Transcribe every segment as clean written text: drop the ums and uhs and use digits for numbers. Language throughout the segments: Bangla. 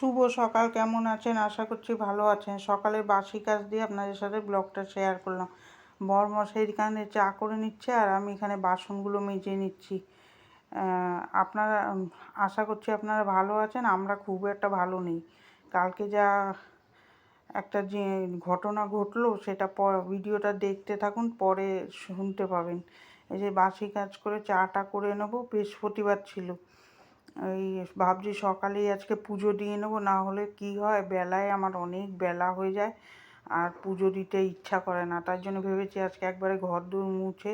শুভ সকাল, কেমন আছেন? আশা করছি ভালো আছেন। সকালের বাসি কাজ দিয়ে আপনাদের সাথে ব্লগটা শেয়ার করলাম। বরমশাই এখানে চা করে নিচ্ছে আর আমি এখানে বাসনগুলো মেজে নিচ্ছি। আপনারা আশা করছি আপনারা ভালো আছেন। আমরা খুব একটা ভালো নেই। কালকে যা একটা যে ঘটনা ঘটলো সেটা ভিডিওটা দেখতে থাকুন, পরে শুনতে পাবেন। এই যে বাসি কাজ করে চাটা করে নেবো, বৃহস্পতিবার ছিল। এই ভাবছি সকালেই আজকে পুজো দিয়ে নেবো, না হলে কি হয় বেলায় আমার অনেক বেলা হয়ে যায় আর পুজো দিতে ইচ্ছা করে না। তার জন্য ভেবেছি আজকে একবারে ঘর দূর মুছে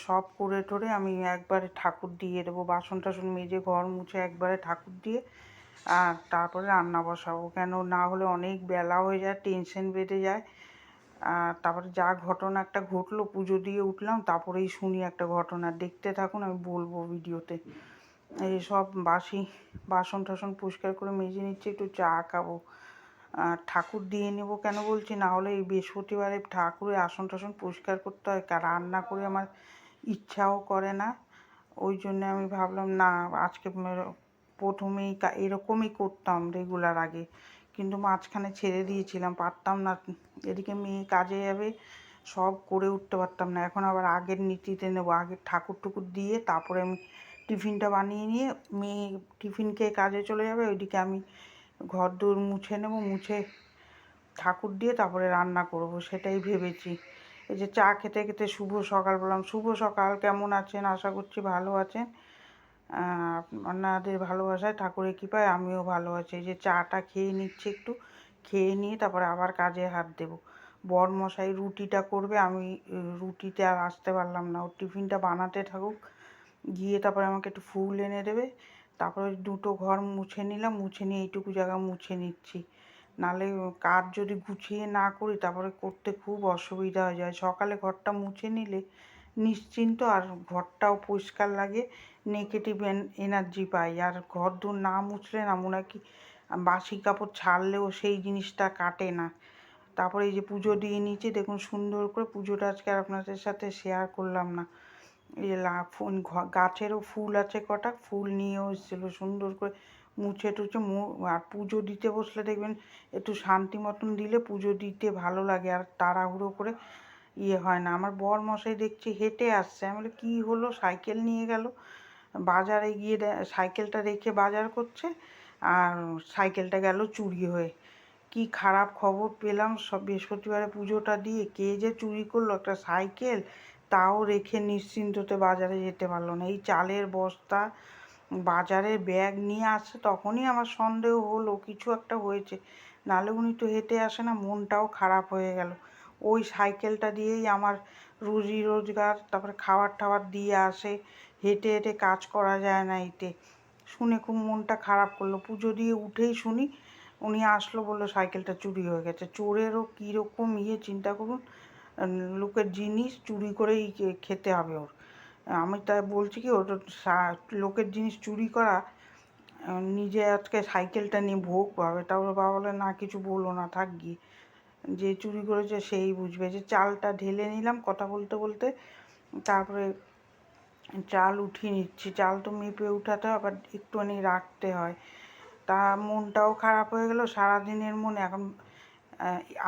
সব করে টোরে আমি একবারে ঠাকুর দিয়ে দেবো, বাসন টাসন মেজে ঘর মুছে একবারে ঠাকুর দিয়ে আর তারপরে রান্না বসাবো। কেন না হলে অনেক বেলা হয়ে যায়, টেনশন বেড়ে যায়। আর তারপরে যা ঘটনা একটা ঘটলো, পুজো দিয়ে উঠলাম তারপরেই শুনি একটা ঘটনা, দেখতে থাকুন, আমি বলবো ভিডিওতে। এই সব বাসন টাসন পরিষ্কার করে মেজে নিচ্ছি, একটু চা খাবো আর ঠাকুর দিয়ে নেব। কেন বলছি, না হলে এই বৃহস্পতিবারে ঠাকুরের আসন টাসন পরিষ্কার করতে হয়, রান্না করে আমার ইচ্ছাও করে না। ওই জন্য আমি ভাবলাম না, আজকে প্রথমেই এরকমই করতাম রেগুলার আগে, কিন্তু মাঝখানে ছেড়ে দিয়েছিলাম, পারতাম না। এদিকে মেয়ে কাজে যাবে, সব করে উঠতে পারতাম না। এখন আবার আগের নীতিতে নেবো, আগের ঠাকুর টুকুর দিয়ে তারপরে আমি টিফিনটা বানিয়ে নিয়ে মেয়ে টিফিন খেয়ে কাজে চলে যাবে, ওইদিকে আমি ঘর দূর মুছে নেব, মুছে ঠাকুর দিয়ে তারপরে রান্না করব, সেটাই ভেবেছি। এই যে চা খেতে খেতে শুভ সকাল বললাম। শুভ সকাল, কেমন আছেন? আশা করছি ভালো আছেন। আপনাদের ভালোবাসায় ঠাকুরের কৃপায় আমিও ভালো আছি। এই যে চাটা খেয়ে নিচ্ছি, একটু খেয়ে নিয়ে তারপরে আবার কাজে হাত দেব। বরমশাই রুটিটা করবে, আমি রুটিতে আর আসতে পারলাম না, ওর টিফিনটা বানাতে থাকুক, গিয়ে তারপরে আমাকে একটু ফুল এনে দেবে। তারপরে দুটো ঘর মুছে নিলাম, মুছে নিয়ে এইটুকু জায়গা মুছে নিচ্ছি। নাহলে কাজ যদি গুছিয়ে না করি তারপরে করতে খুব অসুবিধা হয়ে যায়। সকালে ঘরটা মুছে নিলে নিশ্চিন্ত আর ঘরটাও পরিষ্কার লাগে, নেগেটিভ এনার্জি পাই। আর ঘর দূর না মুছলে না মনে হয় কি বাসি কাপড় ছাড়লেও সেই জিনিসটা কাটে না। তারপরে এই যে পুজো দিয়ে নিয়েছি, দেখুন সুন্দর করে পুজোটা আজকে আর আপনাদের সাথে শেয়ার করলাম না। এই যে গাছেরও ফুল আছে, কটা ফুল নিয়েও এসেছিলো, সুন্দর করে মুছে টুছে আর পুজো দিতে বসলে দেখবেন একটু শান্তি মতন দিলে পুজো দিতে ভালো লাগে আর তাড়াহুড়ো করে হয় না। আমার বর মশাই দেখছি হেঁটে আসছে, আমি বলি কী হলো, সাইকেল নিয়ে গেল বাজারে, গিয়ে সাইকেলটা রেখে বাজার করছে আর সাইকেলটা গেল চুরি হয়ে। কি খারাপ খবর পেলাম, সব বৃহস্পতিবারে পুজোটা দিয়ে কে যে চুরি করলো একটা সাইকেল, তাও রেখে নিশ্চিন্ততে বাজারে যেতে পারলো না। এই চালের বস্তা, বাজারের ব্যাগ নিয়ে আসছে, তখনই আমার সন্দেহ হলো কিছু একটা হয়েছে, নাহলে উনি তো হেঁটে আসে না। মনটাও খারাপ হয়ে গেল। ওই সাইকেলটা দিয়েই আমার রুজি রোজগার, তারপরে খাবার টাবার দিয়ে আসে, হেঁটে হেঁটে কাজ করা যায় না এতে। শুনে খুব মনটা খারাপ করলো। পুজো দিয়ে উঠেই শুনি উনি আসলো, বললো সাইকেলটা চুরি হয়ে গেছে। চোরেরও কীরকম চিন্তা করুন, লোকের জিনিস চুরি করেই খেতে হবে ওর। আমি তাই বলছি কি, ওর লোকের জিনিস চুরি করা, নিজে আজকে সাইকেলটা নিয়ে ভোগ পাবে। তারপরে বাবা বলে না কিছু বলো না, থাক গিয়ে, যে চুরি করেছে সেই বুঝবে। যে চালটা ঢেলে নিলাম কথা বলতে বলতে, তারপরে চাল উঠিয়ে নিচ্ছি। চাল তো মেপে উঠাতে হয়, আবার একটুখানি রাখতে হয়। তা মনটাও খারাপ হয়ে গেল সারাদিনের মনে। এখন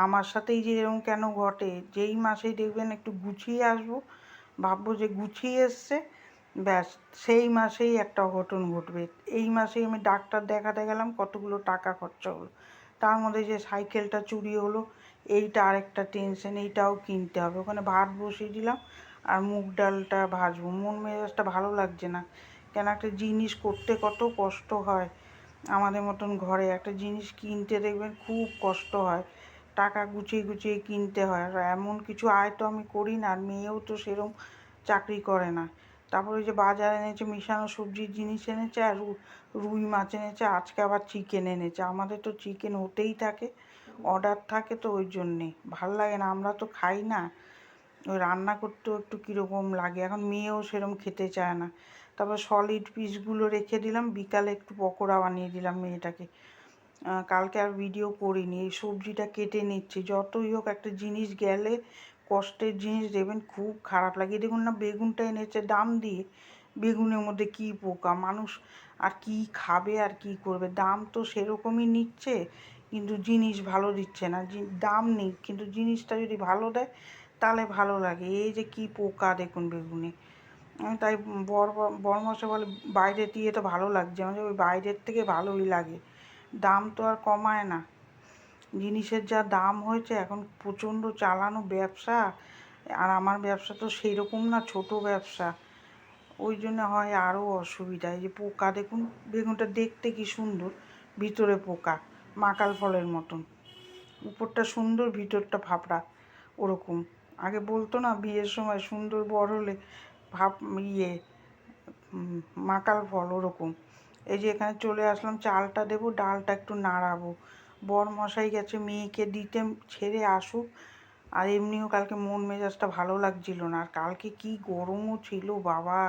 আমার সাথেই যে এরকম কেন ঘটে, যেই মাসেই দেখবেন একটু গুছিয়ে আসবো, ভাববো যে গুছিয়ে এসছে, ব্যাস সেই মাসেই একটা অঘটন ঘটবে। এই মাসেই আমি ডাক্তার দেখাতে গেলাম, কতগুলো টাকা খরচা হলো, তার মধ্যে যে সাইকেলটা চুরি হলো, এইটা আরেকটা টেনশন, এইটাও কিনতে হবে। ওখানে ভাত বসিয়ে দিলাম আর মুগ ডালটা ভাজবো, মন মেজাজটা ভালো লাগছে না। কেন একটা জিনিস করতে কত কষ্ট হয়, আমাদের মতন ঘরে একটা জিনিস কিনতে দেখবেন খুব কষ্ট হয়, টাকা গুছিয়ে গুছিয়ে কিনতে হয়। আর এমন কিছু আয় তো আমি করি না, আর মেয়েও তো সেরকম চাকরি করে না। তারপরে যে বাজার এনেছে, মিশানো সবজির জিনিস এনেছে আর রুই মাছ এনেছে, আজকে আবার চিকেন এনেছে। আমাদের তো চিকেন হতেই থাকে, অর্ডার থাকে, তো ওই জন্যে ভাল লাগে না, আমরা তো খাই না, ওই রান্না করতেও একটু কীরকম লাগে। এখন মেয়েও সেরকম খেতে চায় না। তারপর সলিড পিসগুলো রেখে দিলাম, বিকালে একটু পকোড়া বানিয়ে দিলাম মেয়েটাকে। কালকে আর ভিডিও করিনি, এই সবজিটা কেটে নিচ্ছি। যতই হোক একটা জিনিস গেলে, কষ্টের জিনিস দেবেন খুব খারাপ লাগে। দেখুন না, বেগুনটা এনেছে দাম দিয়ে, বেগুনের মধ্যে কী পোকা। মানুষ আর কি খাবে আর কি করবে, দাম তো সেরকমই নিচ্ছে কিন্তু জিনিস ভালো দিচ্ছে না। দাম নেই কিন্তু জিনিসটা যদি ভালো দেয় তাহলে ভালো লাগে। এই যে কি পোকা দেখুন বেগুনে, আমি তাই বড়মশাই বলে বাইরে দিয়ে তো ভালো লাগছে, আমাদের ওই বাইরের থেকে ভালোই লাগে, দাম তো আর কমায় না। জিনিসের যা দাম হয়েছে এখন, প্রচণ্ড চালানো ব্যবসা, আর আমার ব্যবসা তো সেই রকম না, ছোট ব্যবসা, ওই জন্য হয় আরও অসুবিধা। এই যে পোকা দেখুন, বেগুনটা দেখতে কি সুন্দর, ভিতরে পোকা, মাকাল ফলের মতন, উপরটা সুন্দর ভিতরটা ফাঁপড়া ওরকম। আগে বলতো না বিয়ের সময় সুন্দর বর হলে ভাব ইয়ে মাকাল ফল ওরকম। এই যে এখানে চলে আসলাম, চালটা দেবো, ডালটা একটু নাড়াবো। বর মশাই গেছে মেয়েকে দিতে, ছেড়ে আসুক। আর এমনিও কালকে মন মেজাজটা ভালো লাগছিল না, আর কালকে কি গরমও ছিল বাবা।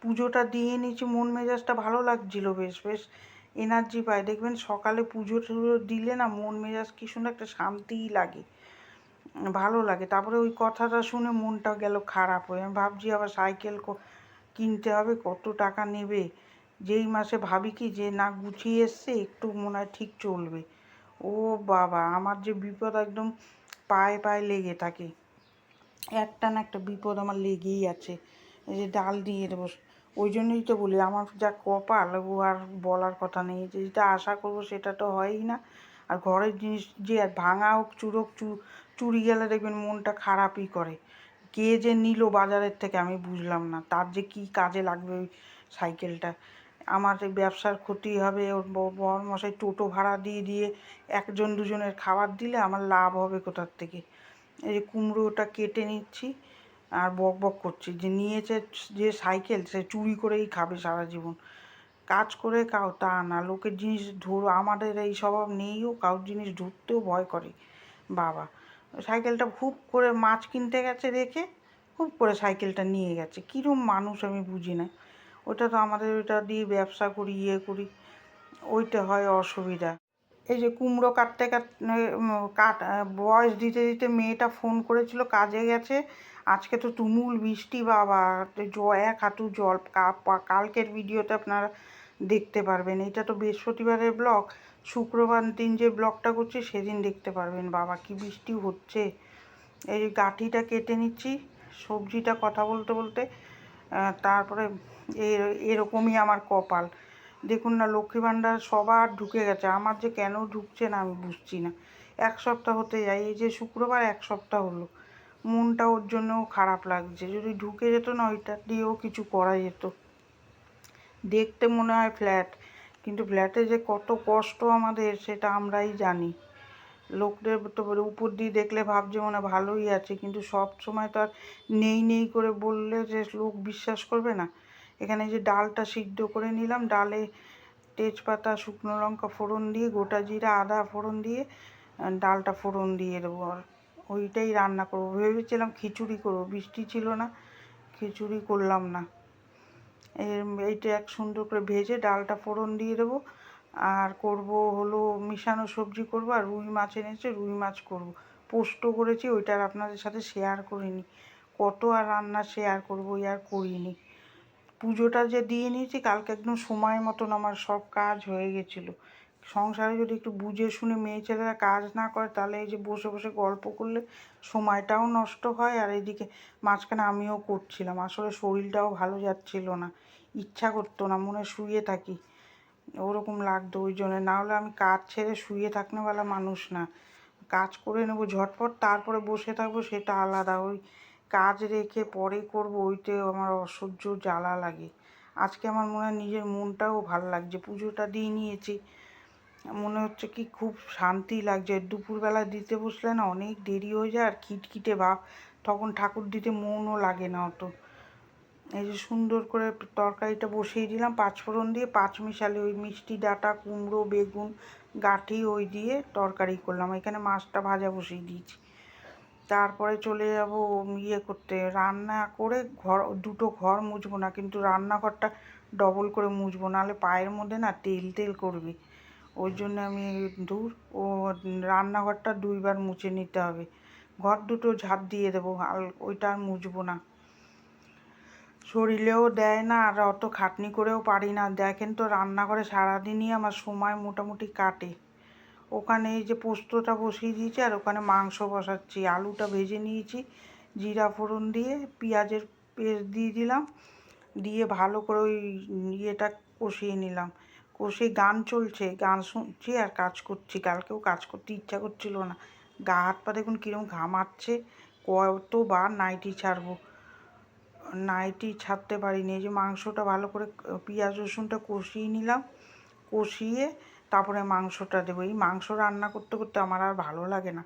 পুজোটা দিয়ে নিয়েছি, মন মেজাজটা ভালো লাগছিল, বেশ বেশ এনার্জি পায়। দেখবেন সকালে পুজো টুজো দিলে না মন মেজাজ কি সুন্দর একটা শান্তিই লাগে, ভালো লাগে। তারপরে ওই কথাটা শুনে মনটা গেল খারাপ হয়ে, আমি ভাবছি আবার সাইকেল কিনতে হবে, কত টাকা নেবে। যেই মাসে ভাবি কি যে না গুছিয়ে এসছে একটু মনে হয় ঠিক চলবে, ও বাবা আমার যে বিপদ একদম পায়ে পায়ে লেগে থাকে, একটা না একটা বিপদ আমার লেগেই আছে। এই যে ডাল দিয়ে দেবো, ওই জন্যই তো বলি আমার যা কপাল ও আর বলার কথা নেই। যেটা আশা করবো সেটা তো হয়ই না। আর ঘরের জিনিস যে ভাঙা হোক চুরোক চুরি গেলে দেখবেন মনটা খারাপই করে। কে যে নিল বাজারের থেকে আমি বুঝলাম না, তার যে কি কাজে লাগবে ওই সাইকেলটা। আমার এই ব্যবসার ক্ষতি হবে, ওর বর মশাই টোটো ভাড়া দিয়ে দিয়ে একজন দুজনের খাবার দিলে আমার লাভ হবে কোথার থেকে। এই যে কুমড়োটা কেটে নিচ্ছি আর বক বক করছি, যে নিয়েছে যে সাইকেল সে চুরি করেই খাবে সারা জীবন, কাজ করে কাও তা না, লোকের জিনিস আমাদের এই স্বভাব নেইও, কারোর জিনিস ধরতেও ভয় করে বাবা। সাইকেলটা হুপ করে মাছ কিনতে গেছে রেখে হুপ করে সাইকেলটা নিয়ে গেছে, কীরকম মানুষ আমি বুঝি না। ওটা তো আমাদের ওইটা দিয়ে ব্যবসা করি ইয়ে করি, ওইটা হয় অসুবিধা। এই যে কুমড়ো কাটতে বয়স দিতে দিতে মেয়েটা ফোন করেছিল, কাজে গেছে। আজকে তো তুমুল বৃষ্টি বাবা, এক হাঁটু জল। কালকের ভিডিওতে আপনারা দেখতে পারবেন, এটা তো বৃহস্পতিবারের ব্লগ, শুক্রবার দিন যে ব্লগটা করছি সেদিন দেখতে পারবেন বাবা কি বৃষ্টি হচ্ছে। এই গাঁঠিটা কেটে নিচ্ছি, সবজিটা কথা বলতে বলতে, তারপরে এরকমই আমার কপাল। দেখুন না লক্ষ্মী ভাণ্ডার সবার ঢুকে গেছে, আমার যে কেন ঢুকছে না আমি বুঝছি না। এক সপ্তাহ হতে যায়, এই যে শুক্রবার এক সপ্তাহ হলো, মনটা ওর জন্যও খারাপ লাগছে। যদি ঢুকে যেত না ওইটা দিয়েও কিছু করা যেত। দেখতে মনে হয় ফ্ল্যাট, কিন্তু ফ্ল্যাটে যে কত কষ্ট আমাদের সেটা আমরাই জানি। লোকদের তো উপর দিয়ে দেখলে ভাবছে মনে ভালোই আছে, কিন্তু সব সময় তো আর নেই নেই করে বললে যে লোক বিশ্বাস করবে না। এখানে যে ডালটা সিদ্ধ করে নিলাম, ডালে তেজপাতা শুকনো লঙ্কা ফোড়ন দিয়ে, গোটা জিরা আদা ফোড়ন দিয়ে ডালটা ফোড়ন দিয়ে দেবো, আর ওইটাই রান্না করবো। ভেবেছিলাম খিচুড়ি করবো, বৃষ্টি ছিল না, খিচুড়ি করলাম না। এইটা এক সুন্দর করে ভেজে ডালটা ফোড়ন দিয়ে দেবো। আর করব হলো মিশানো সবজি করব, আর রুই মাছ এনেছে রুই মাছ করব। পোস্ত করেছি, ওইটা আর আপনাদের সাথে শেয়ার করিনি, কত আর রান্না শেয়ার করবো আর করিনি। পুজোটা যে দিয়ে নিয়েছি কালকে একদম সময় মতন আমার সব কাজ হয়ে গেছিলো। সংসারে যদি একটু বুঝে শুনে মেয়ে ছেলেরা কাজ না করে তাহলে এই যে বসে বসে গল্প করলে সময়টাও নষ্ট হয়, আর এইদিকে মাঝখানে আমিও করছিলাম, আসলে শরীরটাও ভালো যাচ্ছিল না, ইচ্ছা করতো না, মনে শুয়ে থাকি ওরকম লাগতো। ওই জন্য, নাহলে আমি কাজ ছেড়ে শুয়ে থাকনেওয়ালা মানুষ না, কাজ করে নেবো ঝটপট তারপরে বসে থাকবো সেটা আলাদা। ওই কাজ রেখে পরে করবো ওইটাও আমার অসহ্য জ্বালা লাগে। আজকে আমার মনে হয় নিজের মনটাও ভালো লাগছে, পুজোটা দিয়ে নিয়েছি, মনে হচ্ছে কি খুব শান্তি লাগছে। দুপুরবেলা দিতে বসলে না অনেক দেরি হয়ে যায় আর খিটখিটে ভাব, তখন ঠাকুর দিতে মনও লাগে না অত। এই যে সুন্দর করে তরকারিটা বসিয়ে দিলাম, পাঁচফোড়ন দিয়ে পাঁচমিশালি ওই মিষ্টি ডাঁটা কুমড়ো বেগুন গাঁঠি ওই দিয়ে তরকারি করলাম। এখানে মাছটা ভাজা বসিয়ে দিয়েছি। তারপরে চলে যাব ইয়ে করতে, রান্না করে দুটো ঘর মুছবো না, কিন্তু রান্নাঘরটা ডবল করে মুছবো, নাহলে পায়ের মধ্যে না তেল তেল করবে। ওই জন্য আমি ও রান্নাঘরটা দুইবার মুছে নিতে হবে, ঘর দুটো ঝাঁপ দিয়ে দেবো, ওইটা আর মুছবো না। শরীরেও দেয় না, আর অত খাটনি করেও পারি না। দেখেন তো রান্নাঘরে সারাদিনই আমার সময় মোটামুটি কাটে। ওখানে এই যে পোস্তটা বসিয়ে দিয়েছি, আর ওখানে মাংস বসাচ্ছি। আলুটা ভেজে নিয়েছি, জিরা ফোড়ন দিয়ে পেঁয়াজের পেস্ট দিয়ে দিলাম, দিয়ে ভালো করে ওই ইয়েটা কষিয়ে নিলাম। কষিয়ে গান চলছে, গান শুনছি আর কাজ করছি। কালকেও কাজ করতে ইচ্ছা করছিল না, গা হাত পা দেখুন কীরকম ঘামাচ্ছে। কতবার নাইটি ছাড়বো, নাইটি ছাড়তে পারিনি। এই যে মাংসটা ভালো করে পেঁয়াজ রসুনটা কষিয়ে নিলাম, কষিয়ে তারপরে মাংসটা দেবো। এই মাংস রান্না করতে করতে আমার আর ভালো লাগে না।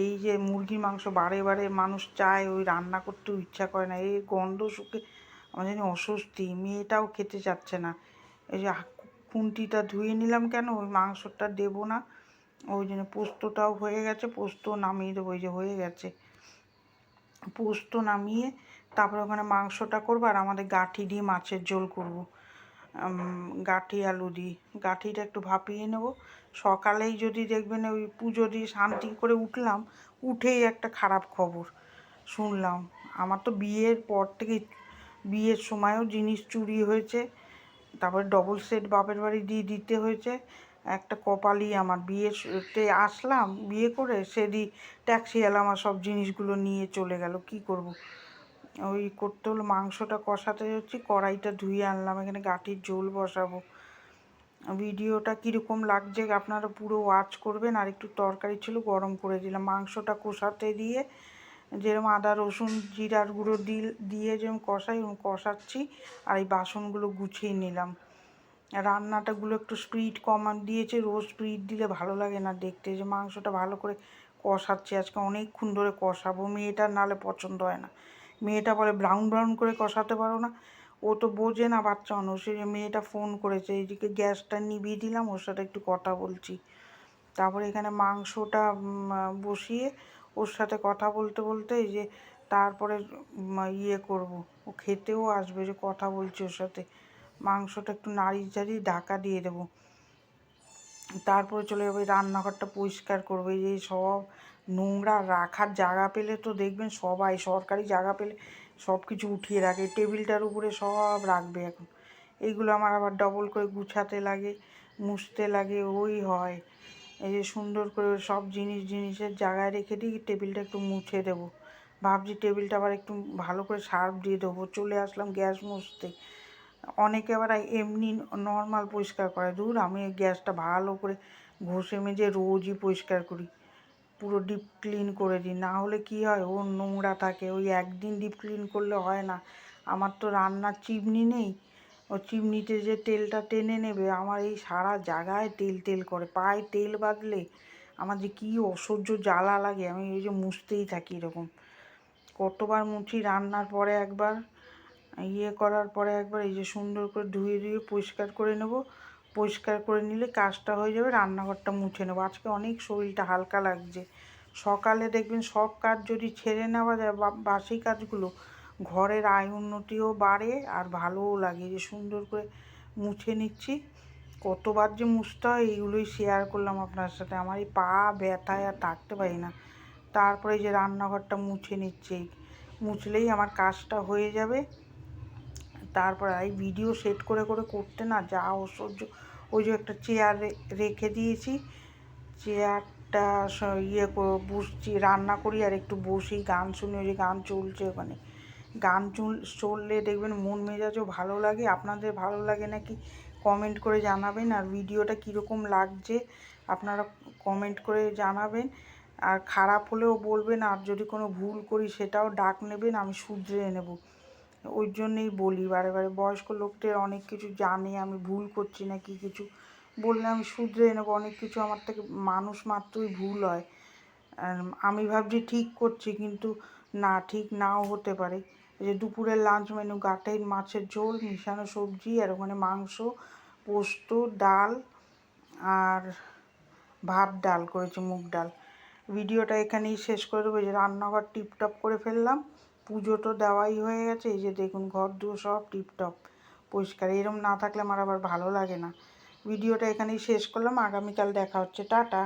এই যে মুরগির মাংস বারে বারে মানুষ চায়, ওই রান্না করতেও ইচ্ছা করে না। এই গন্ধ শুকে আমার জানি অস্বস্তি। মেয়েটাও খেতে চাচ্ছে না। এই যে খুন্তিটা ধুয়ে নিলাম, কেন ওই মাংসটা দেবো না, ওই জন্য। পোস্তটাও হয়ে গেছে, পোস্ত নামিয়ে দেবো। এই যে হয়ে গেছে, পোস্ত নামিয়ে তারপরে ওখানে মাংসটা করবো, আর আমাদের গাঁঠি দিয়ে মাছের ঝোল করবো। গাঁঠি আলু দিয়ে গাঁঠিটা একটু ভাপিয়ে নেব। সকালেই যদি দেখবেন ওই পুজো দিয়ে শান্তি করে উঠলাম, উঠেই একটা খারাপ খবর শুনলাম। আমার তো বিয়ের পর থেকে, বিয়ের সময়ও জিনিস চুরি হয়েছে, তারপরে ডবল সেট বাপের বাড়ি দিয়ে দিতে হয়েছে। একটা কপালই আমার, বিয়েতে আসলাম বিয়ে করে, সেদিন ট্যাক্সিওয়ালা আমার সব জিনিসগুলো নিয়ে চলে গেল। কি করব, ওই করতে হলো। মাংসটা কষাতে হচ্ছে, কড়াইটা ধুয়ে আনলাম, এখানে গাঁঠির ঝোল বসাবো। ভিডিওটা কীরকম লাগছে আপনারা পুরো ওয়াচ করবেন। আর একটু তরকারি ছিল, গরম করে দিলাম। মাংসটা কষাতে দিয়ে যেরকম আদা রসুন জিরার গুঁড়ো দিয়ে যেরকম কষাই, ওরকম কষাচ্ছি। আর এই বাসনগুলো গুছিয়ে নিলাম। রান্নাটাগুলো একটু স্পিড কমান দিয়েছে, রোজ স্পিড দিলে ভালো লাগে না দেখতে। যে মাংসটা ভালো করে কষাচ্ছি, আজকে অনেকক্ষণ ধরে কষাবো। মেয়েটার নাহলে পছন্দ হয় না। মেয়েটা বলে ব্রাউন ব্রাউন করে কষাতে পারো না। ও তো বোঝে না, বাচ্চা মানুষ। মেয়েটা ফোন করেছে, এইদিকে গ্যাসটা নিভিয়ে দিলাম, ওর সাথে একটু কথা বলছি। তারপরে এখানে মাংসটা বসিয়ে ওর সাথে কথা বলতে বলতে এই যে তারপরে ইয়ে করব, ও খেতেও আসবে, যে কথা বলছি ওর সাথে। মাংসটা একটু নাড়িয়ে চাড়িয়ে ঢাকা দিয়ে দেবো। তারপরে চলে যাবো রান্নাঘরটা পরিষ্কার করবো। এই যে সব নোংরা রাখার জায়গা পেলে তো দেখবেন সবাই, সরকারি জায়গা পেলে সব কিছু উঠিয়ে রাখে। টেবিলটার উপরে সব রাখবে এখন। এইগুলো আমার আবার ডবল করে গুছাতে লাগে, মুছতে লাগে, ওই হয়। এই যে সুন্দর করে সব জিনিসের জায়গায় রেখে দিই, টেবিলটা একটু মুছে দেবো। ভাবছি টেবিলটা আবার একটু ভালো করে সার্ফ দিয়ে দেবো। চলে আসলাম গ্যাস মুছতে। অনেকে আবার এমনি নর্মাল পরিষ্কার করে, দূর আমি গ্যাসটা ভালো করে ঘষে মেজে রোজই পরিষ্কার করি, পুরো ডিপ ক্লিন করে দিই। না হলে কি হয়, ও নোংরা থাকে, ওই একদিন ডিপ ক্লিন করলে হয় না। আমার তো রান্নার চিমনি নেই, ও চিমনিতে যে তেলটা টেনে নেবে, আমার এই সারা জায়গায় তেল তেল করে। পায়ে তেল বাঁধলে আমার যে কী অসহ্য জ্বালা লাগে, আমি এই যে মুছতেই থাকি এরকম। কতবার মুছি, রান্নার পরে একবার, ইয়ে করার পরে একবার। এই যে সুন্দর করে ধুয়ে পরিষ্কার করে নেব। পরিষ্কার করে নিলে কাজটা হয়ে যাবে, রান্নাঘরটা মুছে নেবো। আজকে অনেক শরীরটা হালকা লাগছে। সকালে দেখবেন সব কাজ যদি ছেড়ে নেওয়া যায়, বাসি কাজগুলো, ঘরের আয় উন্নতিও বাড়ে আর ভালোও লাগে। যে সুন্দর করে মুছে নিচ্ছি। কতবার যে মুছতে হয়, এইগুলোই শেয়ার করলাম আপনার সাথে। আমার এই পা ব্যথায় আর থাকতে পারি না। তারপরে যে রান্নাঘরটা মুছে নিচ্ছি, মুছলেই আমার কাজটা হয়ে যাবে। তারপর এই ভিডিও সেট করে করে করতে না যা অসহ্য। ওই যে একটা চেয়ার রেখে দিয়েছি, চেয়ারটা ইয়ে বসছি, রান্না করি আর একটু বসি, গান শুনি। ওই যে গান চলছে ওখানে, গান চললে দেখবেন মন মেজাজও ভালো লাগে। আপনাদের ভালো লাগে নাকি কমেন্ট করে জানাবেন। আর ভিডিওটা কীরকম লাগছে আপনারা কমেন্ট করে জানাবেন। আর খারাপ হলেও বলবেন, আর যদি কোনো ভুল করি সেটাও ডাক নেবেন, আমি শুধরে নেব। ওই জন্যেই বলি বারে বারে, বয়স্ক লোকদের অনেক কিছু জানে, আমি ভুল করছি না কি কিছু বললে আমি শুধরে নেবো। অনেক কিছু আমার থেকে, মানুষ মাত্রই ভুল হয়। আমি ভাবছি ঠিক করছি, কিন্তু না, ঠিক নাও হতে পারে। এই যে দুপুরের লাঞ্চ মেনু, গাঁটের মাছের ঝোল, মিশানো সবজি, আর ওখানে মাংস, পোস্ত, ডাল, আর ভাত ডাল করেছি, মুগ ডাল। ভিডিওটা এখানেই শেষ করে দেবো। যে রান্নাঘর টিপটপ করে ফেললাম, পুজো তো দেওয়াই হয়ে গেছে। এই যে দেখুন ঘর দুয়ার সব টিপটপ পরিষ্কার। এরম না থাকলে আমার আবার ভালো লাগে না। ভিডিওটা এখানেই শেষ করলাম, আগামীকাল দেখা হচ্ছে, টাটা।